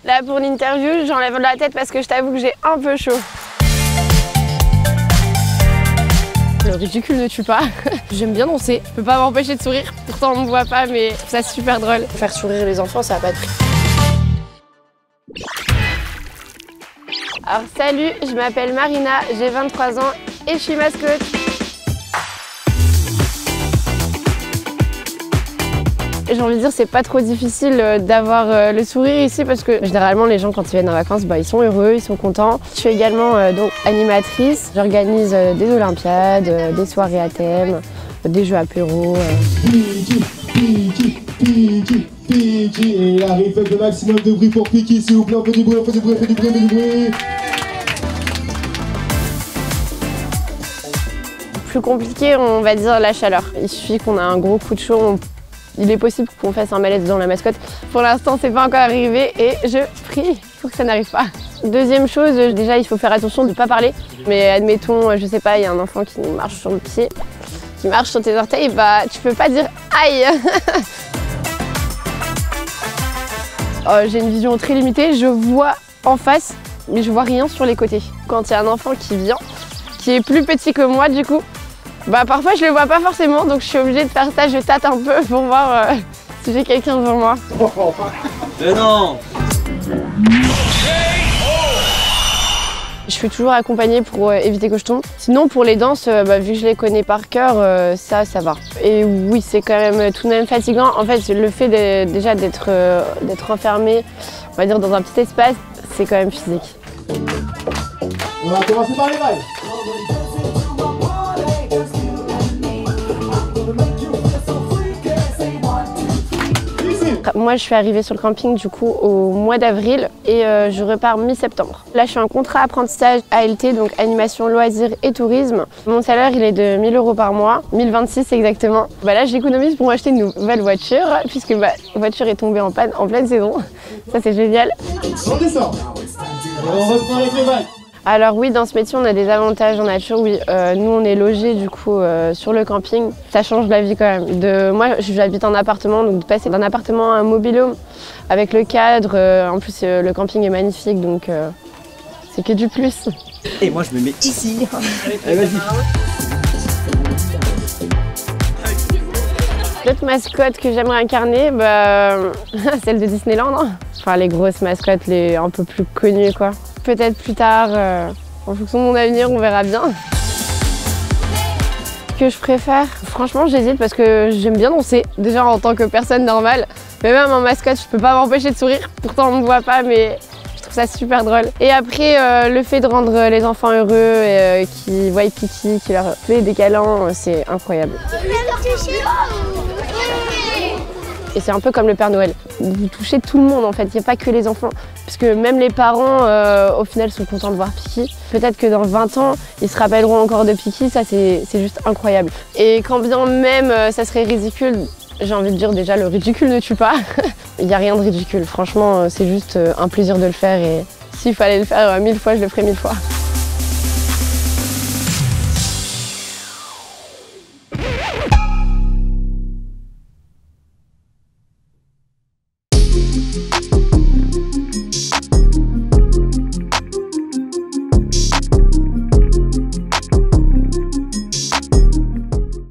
Là pour l'interview, j'enlève la tête parce que je t'avoue que j'ai un peu chaud. Le ridicule ne tue pas. J'aime bien danser, je peux pas m'empêcher de sourire. Pourtant on me voit pas, mais je trouve ça super drôle. Faire sourire les enfants, ça a pas de prix. Alors salut, je m'appelle Marina, j'ai 23 ans et je suis mascotte. J'ai envie de dire c'est pas trop difficile d'avoir le sourire ici parce que généralement les gens quand ils viennent en vacances ils sont heureux, ils sont contents. Je suis également donc animatrice, j'organise des olympiades, des soirées à thème, des jeux apéro. Et arrive, faites le maximum de bruit pour Piki, s'il vous plaît, on fait du bruit, on fait du bruit, on fait du bruit, on fait du bruit. Plus compliqué, on va dire la chaleur. Il suffit qu'on a un gros coup de chaud, il est possible qu'on fasse un malaise dans la mascotte. Pour l'instant, c'est pas encore arrivé et je prie pour que ça n'arrive pas. Deuxième chose, déjà, il faut faire attention de ne pas parler. Mais admettons, je sais pas, il y a un enfant qui marche sur le pied, qui marche sur tes orteils, bah tu peux pas dire aïe. J'ai une vision très limitée, je vois en face, mais je vois rien sur les côtés. Quand il y a un enfant qui vient, qui est plus petit que moi du coup, bah parfois je le vois pas forcément, donc je suis obligée de faire ça, je tâte un peu pour voir si j'ai quelqu'un devant moi. Mais non! Je suis toujours accompagnée pour éviter que je tombe. Sinon pour les danses, vu que je les connais par cœur, ça va. Et oui, c'est quand même tout de même fatigant. En fait, le fait déjà d'être enfermé, on va dire dans un petit espace, c'est quand même physique. On va commencer par les rails. Moi, je suis arrivée sur le camping du coup au mois d'avril et je repars mi-septembre. Là, je suis en contrat apprentissage ALT, donc animation, loisirs et tourisme. Mon salaire, il est de 1 000 € par mois, 1026 exactement. Là, j'économise pour m'acheter une nouvelle voiture puisque la voiture est tombée en panne en pleine saison. Ça, c'est génial. On descend. Et on reprend avec les vagues. Alors oui, dans ce métier, on a des avantages en nature, oui. Nous, on est logés du coup sur le camping. Ça change la vie quand même. Moi, j'habite en appartement, donc de passer d'un appartement à un mobil-home avec le cadre, en plus le camping est magnifique, donc c'est que du plus. Et moi, je me mets ici. Allez, vas-y. L'autre mascotte que j'aimerais incarner, celle de Disneyland. Hein. Enfin, les grosses mascottes, les un peu plus connues, quoi. Peut-être plus tard, en fonction de mon avenir, on verra bien. Ce que je préfère, franchement j'hésite parce que j'aime bien danser, déjà en tant que personne normale. Mais même en mascotte, je peux pas m'empêcher de sourire, pourtant on me voit pas, mais je trouve ça super drôle. Et après, le fait de rendre les enfants heureux, et qui voient Piki, qui leur fait des câlins, c'est incroyable. Et c'est un peu comme le Père Noël. Vous touchez tout le monde en fait, il n'y a pas que les enfants. Puisque même les parents, au final, sont contents de voir Piki. Peut-être que dans 20 ans, ils se rappelleront encore de Piki, ça c'est juste incroyable. Et quand bien même ça serait ridicule, j'ai envie de dire déjà, le ridicule ne tue pas. Il n'y a rien de ridicule, franchement, c'est juste un plaisir de le faire et s'il fallait le faire 1000 fois, je le ferais 1000 fois.